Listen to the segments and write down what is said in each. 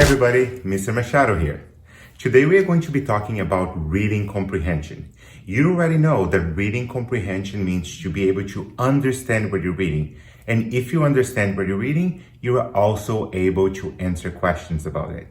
Hi everybody, Mr. Machado here. Today we are going to be talking about reading comprehension. You already know that reading comprehension means to be able to understand what you're reading. And if you understand what you're reading, you are also able to answer questions about it.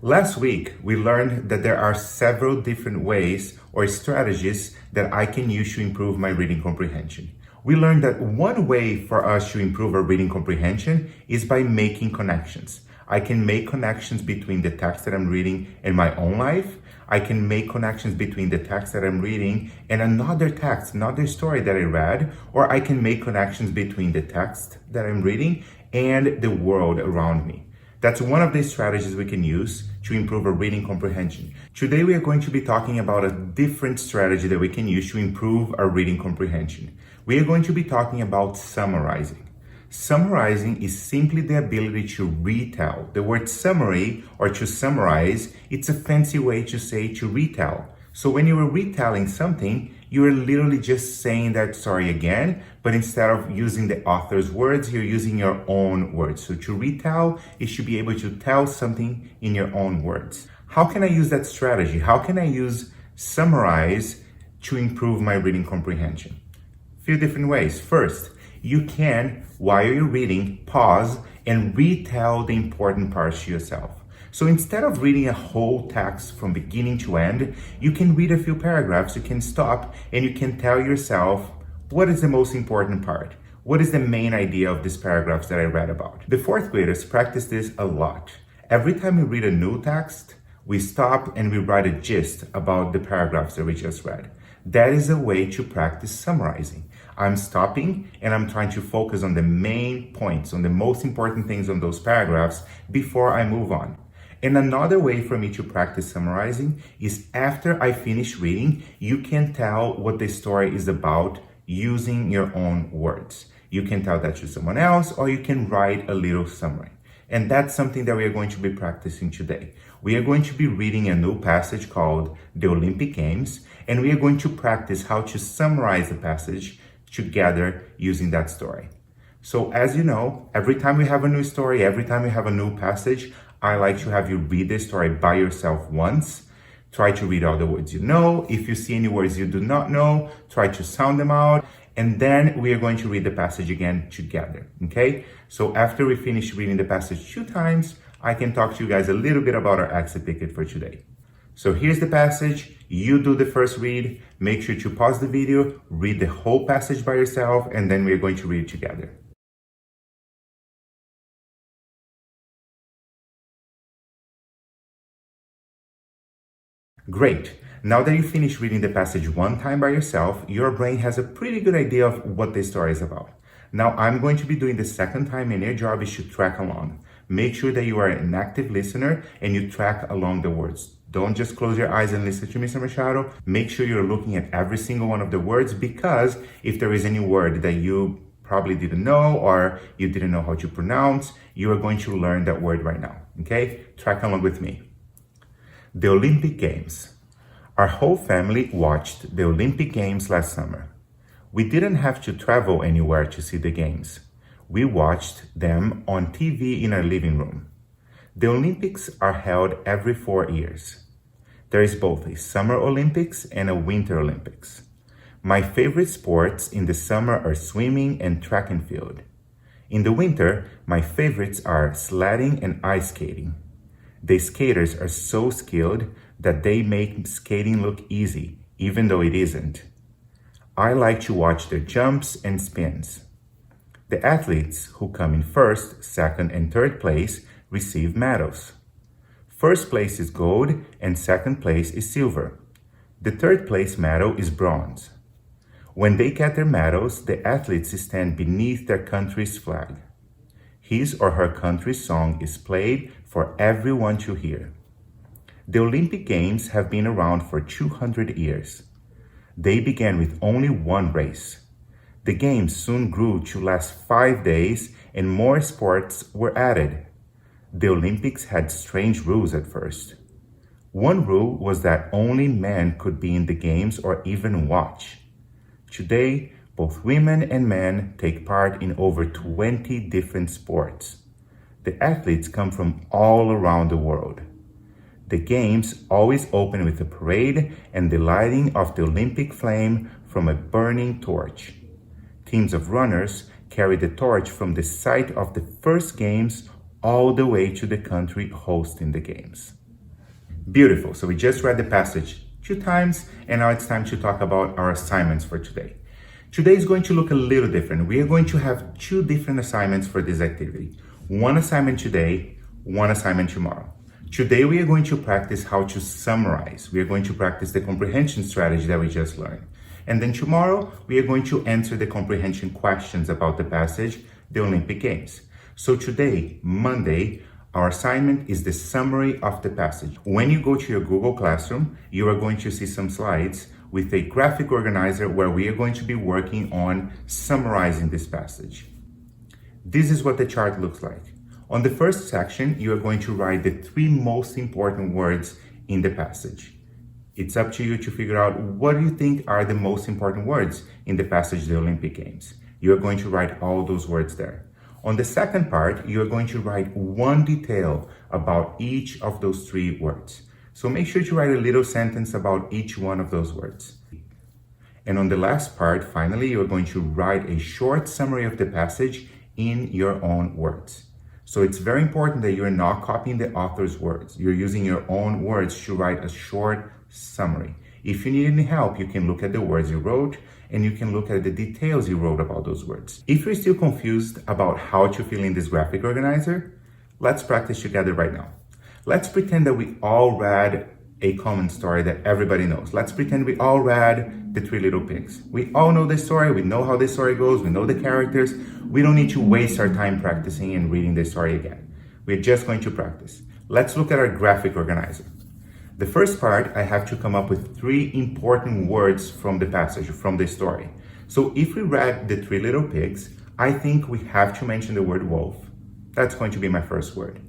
Last week, we learned that there are several different ways or strategies that I can use to improve my reading comprehension. We learned that one way for us to improve our reading comprehension is by making connections. I can make connections between the text that I'm reading and my own life. I can make connections between the text that I'm reading and another text, another story that I read, or I can make connections between the text that I'm reading and the world around me. That's one of the strategies we can use to improve our reading comprehension. Today we are going to be talking about a different strategy that we can use to improve our reading comprehension. We are going to be talking about summarizing. Summarizing is simply the ability to retell. The word summary or to summarize, it's a fancy way to say to retell. So when you are retelling something, you are literally just saying that story again, but instead of using the author's words, you're using your own words. So to retell is to be able to tell something in your own words. How can I use that strategy? How can I use summarize to improve my reading comprehension? A few different ways. First, you can, while you're reading, pause and retell the important parts to yourself. So instead of reading a whole text from beginning to end, you can read a few paragraphs, you can stop, and you can tell yourself, what is the most important part? What is the main idea of these paragraphs that I read about? The fourth graders practice this a lot. Every time we read a new text, we stop and we write a gist about the paragraphs that we just read. That is a way to practice summarizing. I'm stopping and I'm trying to focus on the main points, on the most important things on those paragraphs before I move on. And another way for me to practice summarizing is after I finish reading, you can tell what the story is about using your own words. You can tell that to someone else or you can write a little summary. And that's something that we are going to be practicing today. We are going to be reading a new passage called the Olympic Games, and we are going to practice how to summarize the passage together using that story. So as you know, every time we have a new story, every time we have a new passage, I like to have you read the story by yourself once. Try to read all the words you know. If you see any words you do not know, try to sound them out. And then we are going to read the passage again together, okay? So after we finish reading the passage 2 times, I can talk to you guys a little bit about our exit ticket for today. So here's the passage. You do the first read. Make sure to pause the video, read the whole passage by yourself, and then we're going to read it together. Great. Now that you finish reading the passage 1 time by yourself, your brain has a pretty good idea of what the story is about. Now I'm going to be doing the second time, and your job is to track along. Make sure that you are an active listener and you track along the words. Don't just close your eyes and listen to Mr. Machado. Make sure you're looking at every single one of the words, because if there is any word that you probably didn't know or you didn't know how to pronounce, you are going to learn that word right now, okay? Track along with me. The Olympic Games. Our whole family watched the Olympic Games last summer. We didn't have to travel anywhere to see the games. We watched them on TV in our living room. The Olympics are held every 4 years. There is both a Summer Olympics and a Winter Olympics. My favorite sports in the summer are swimming and track and field. In the winter, my favorites are sledding and ice skating. The skaters are so skilled that they make skating look easy, even though it isn't. I like to watch their jumps and spins. The athletes who come in first, second, and third place receive medals. First place is gold and second place is silver. The third place medal is bronze. When they get their medals, the athletes stand beneath their country's flag. His or her country's song is played for everyone to hear. The Olympic Games have been around for 200 years. They began with only one race. The games soon grew to last 5 days and more sports were added. The Olympics had strange rules at first. One rule was that only men could be in the games or even watch. Today, both women and men take part in over 20 different sports. The athletes come from all around the world. The games always open with a parade and the lighting of the Olympic flame from a burning torch. Teams of runners carry the torch from the site of the first games all the way to the country hosting the games. Beautiful. So we just read the passage 2 times, and now it's time to talk about our assignments for today. Today is going to look a little different. We are going to have 2 different assignments for this activity. 1 assignment today, 1 assignment tomorrow. Today we are going to practice how to summarize. We are going to practice the comprehension strategy that we just learned. And then tomorrow we are going to answer the comprehension questions about the passage, the Olympic Games. So today, Monday, our assignment is the summary of the passage. When you go to your Google Classroom, you are going to see some slides with a graphic organizer where we are going to be working on summarizing this passage. This is what the chart looks like. On the first section, you are going to write the 3 most important words in the passage. It's up to you to figure out what you think are the most important words in the passage, the Olympic Games. You are going to write all those words there. On the second part, you are going to write 1 detail about each of those 3 words. So make sure to write a little sentence about each one of those words. And on the last part, finally, you are going to write a short summary of the passage in your own words. So it's very important that you're not copying the author's words. You're using your own words to write a short summary. If you need any help, you can look at the words you wrote and you can look at the details you wrote about those words. If you're still confused about how to fill in this graphic organizer, let's practice together right now. Let's pretend that we all read a common story that everybody knows. Let's pretend we all read The 3 Little Pigs. We all know the story. We know how the story goes. We know the characters. We don't need to waste our time practicing and reading the story again. We're just going to practice. Let's look at our graphic organizer. The first part, I have to come up with 3 important words from the passage, from the story. So if we read The 3 Little Pigs, I think we have to mention the word wolf. That's going to be my first word.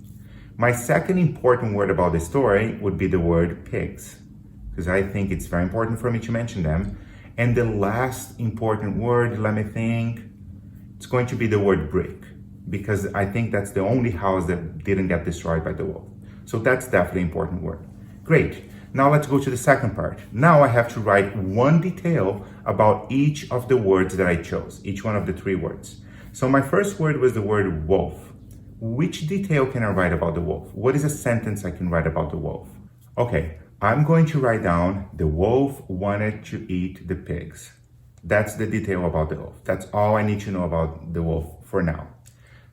My second important word about the story would be the word pigs, because I think it's very important for me to mention them. And the last important word, let me think, it's going to be the word brick, because I think that's the only house that didn't get destroyed by the wolf. So that's definitely an important word. Great. Now let's go to the second part. Now I have to write 1 detail about each of the words that I chose, each one of the 3 words. So my first word was the word wolf. Which detail can I write about the wolf? What is a sentence I can write about the wolf? Okay, I'm going to write down the wolf wanted to eat the pigs. That's the detail about the wolf. That's all I need to know about the wolf for now.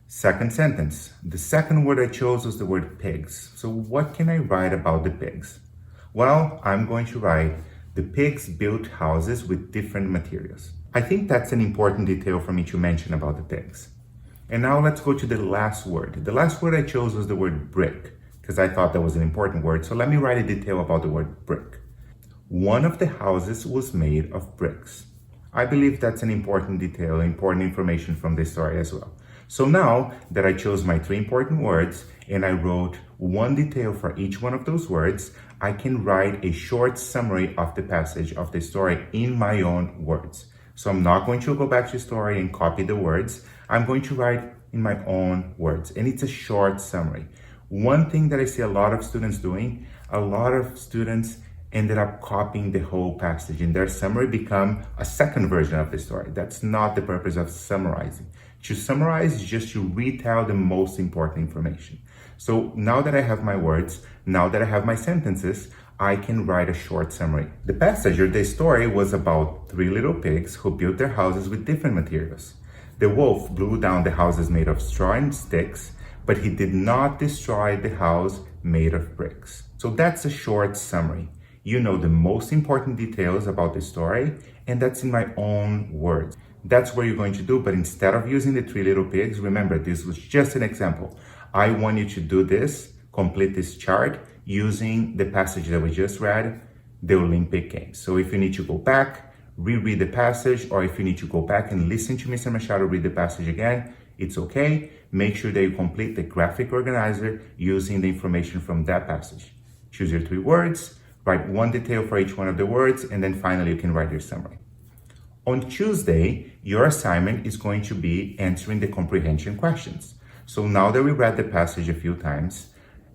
Second sentence. The second word I chose was the word pigs. So what can I write about the pigs? Well, I'm going to write the pigs built houses with different materials. I think that's an important detail for me to mention about the pigs. And now let's go to the last word. The last word I chose was the word brick, because I thought that was an important word. So let me write a detail about the word brick. One of the houses was made of bricks. I believe that's an important detail, important information from this story as well. So now that I chose my 3 important words and I wrote 1 detail for each one of those words, I can write a short summary of the passage of the story in my own words. So I'm not going to go back to the story and copy the words. I'm going to write in my own words, and it's a short summary. One thing that I see a lot of students doing, a lot of students ended up copying the whole passage and their summary become a second version of the story. That's not the purpose of summarizing. To summarize is just to retell the most important information. So now that I have my words, now that I have my sentences, I can write a short summary. The passage or the story was about 3 little pigs who built their houses with different materials. The wolf blew down the houses made of straw and sticks, but he did not destroy the house made of bricks. So that's a short summary. You know the most important details about the story, and that's in my own words. That's what you're going to do, but instead of using the 3 little pigs, remember, this was just an example. I want you to do this, complete this chart, using the passage that we just read, the Olympic Games. So if you need to go back, reread the passage, or if you need to go back and listen to Mr. Machado read the passage again, it's okay. Make sure that you complete the graphic organizer using the information from that passage. Choose your 3 words, write 1 detail for each one of the words, and then finally you can write your summary. On Tuesday, your assignment is going to be answering the comprehension questions. So now that we read the passage a few times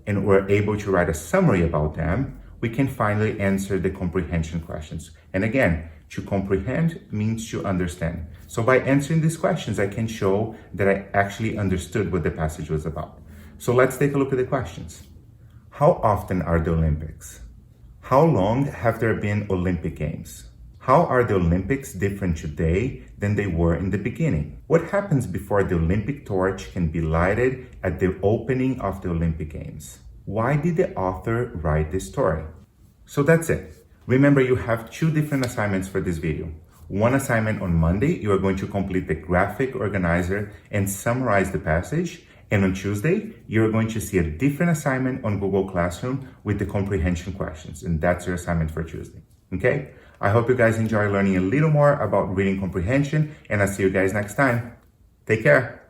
and we're able to write a summary about them, we can finally answer the comprehension questions. And again, to comprehend means to understand. So by answering these questions, I can show that I actually understood what the passage was about. So let's take a look at the questions. How often are the Olympics? How long have there been Olympic Games? How are the Olympics different today than they were in the beginning? What happens before the Olympic torch can be lighted at the opening of the Olympic Games? Why did the author write this story? So that's it. Remember, you have 2 different assignments for this video. One assignment on Monday, you are going to complete the graphic organizer and summarize the passage. And on Tuesday, you're going to see a different assignment on Google Classroom with the comprehension questions. And that's your assignment for Tuesday. Okay? I hope you guys enjoy learning a little more about reading comprehension, and I'll see you guys next time. Take care.